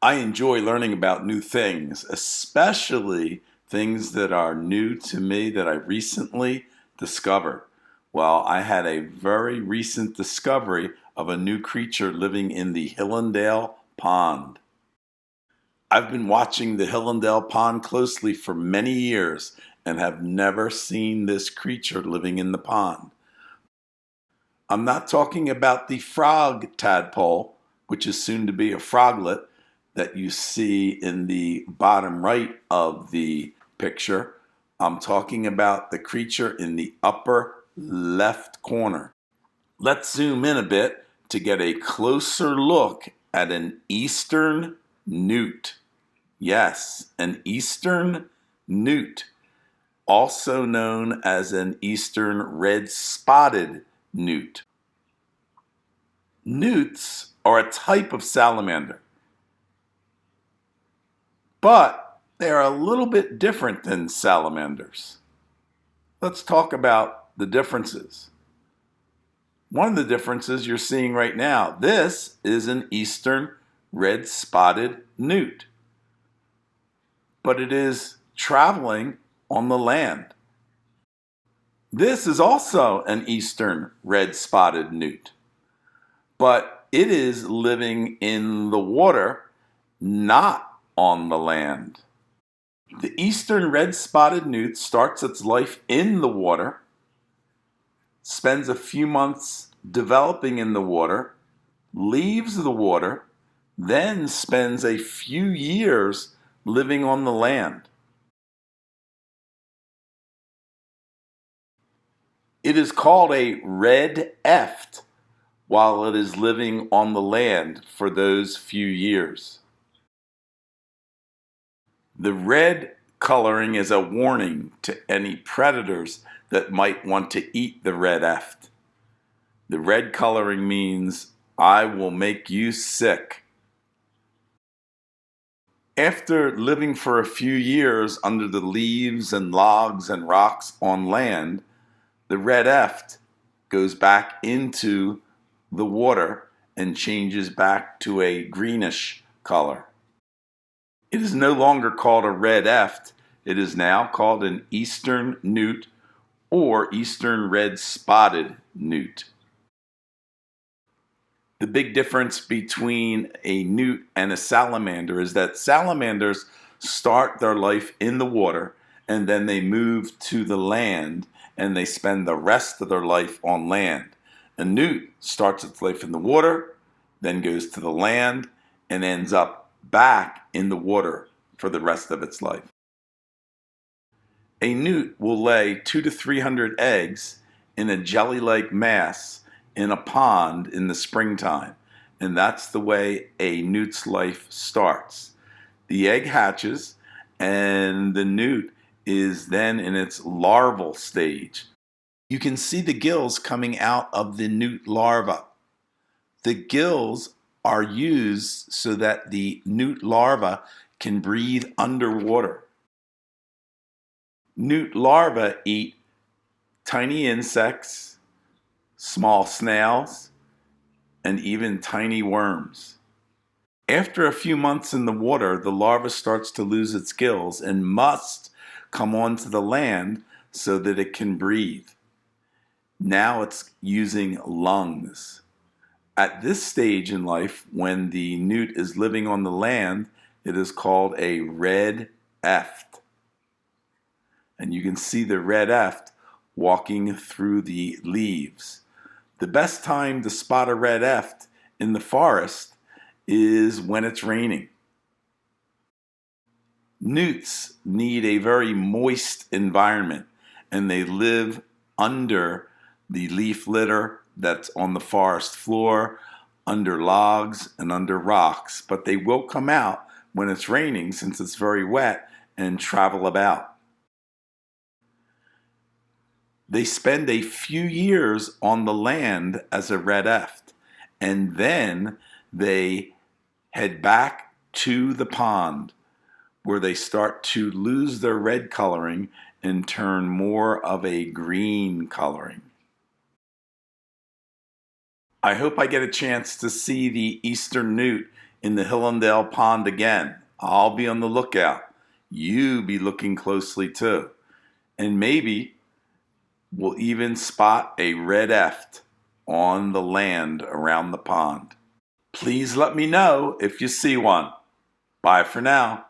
I enjoy learning about new things, especially things that are new to me that I recently discovered. Well, I had a very recent discovery of a new creature living in the Hillendale Pond. I've been watching the Hillendale Pond closely for many years and have never seen this creature living in the pond. I'm not talking about the frog tadpole, which is soon to be a froglet, that you see in the bottom right of the picture. I'm talking about the creature in the upper left corner. Let's zoom in a bit to get a closer look at an Eastern newt. Yes, an Eastern newt, also known as an Eastern red-spotted newt. Newts are a type of salamander, but they are a little bit different than salamanders. Let's talk about the differences. One of the differences you're seeing right now, this is an Eastern red-spotted newt, but it is traveling on the land. This is also an Eastern red-spotted newt, but it is living in the water, not on the land. The Eastern red-spotted newt starts its life in the water, spends a few months developing in the water, leaves the water, then spends a few years living on the land. It is called a red-eft while it is living on the land for those few years. The red coloring is a warning to any predators that might want to eat the red-eft. The red coloring means, I will make you sick. After living for a few years under the leaves and logs and rocks on land, the red-eft goes back into the water and changes back to a greenish color. It is no longer called a red-eft. It is now called an Eastern newt or Eastern red-spotted newt. The big difference between a newt and a salamander is that salamanders start their life in the water and then they move to the land and they spend the rest of their life on land. A newt starts its life in the water, then goes to the land, and ends up back in the water for the rest of its life. A newt will lay 200 to 300 eggs in a jelly-like mass in a pond in the springtime, and that's the way a newt's life starts. The egg hatches, and the newt is then in its larval stage. You can see the gills coming out of the newt larva. The gills are used so that the newt larva can breathe underwater. Newt larvae eat tiny insects, small snails, and even tiny worms. After a few months in the water, the larva starts to lose its gills and must come onto the land so that it can breathe. Now it's using lungs. At this stage in life, when the newt is living on the land, it is called a red-eft. And you can see the red-eft walking through the leaves. The best time to spot a red-eft in the forest is when it's raining. Newts need a very moist environment, and they live under the leaf litter that's on the forest floor, under logs and under rocks, but they will come out when it's raining since it's very wet and travel about. They spend a few years on the land as a red-eft, and then they head back to the pond where they start to lose their red coloring and turn more of a green coloring. I hope I get a chance to see the Eastern newt in the Hillendale Pond again. I'll be on the lookout. You be looking closely too. And maybe we'll even spot a red eft on the land around the pond. Please let me know if you see one. Bye for now.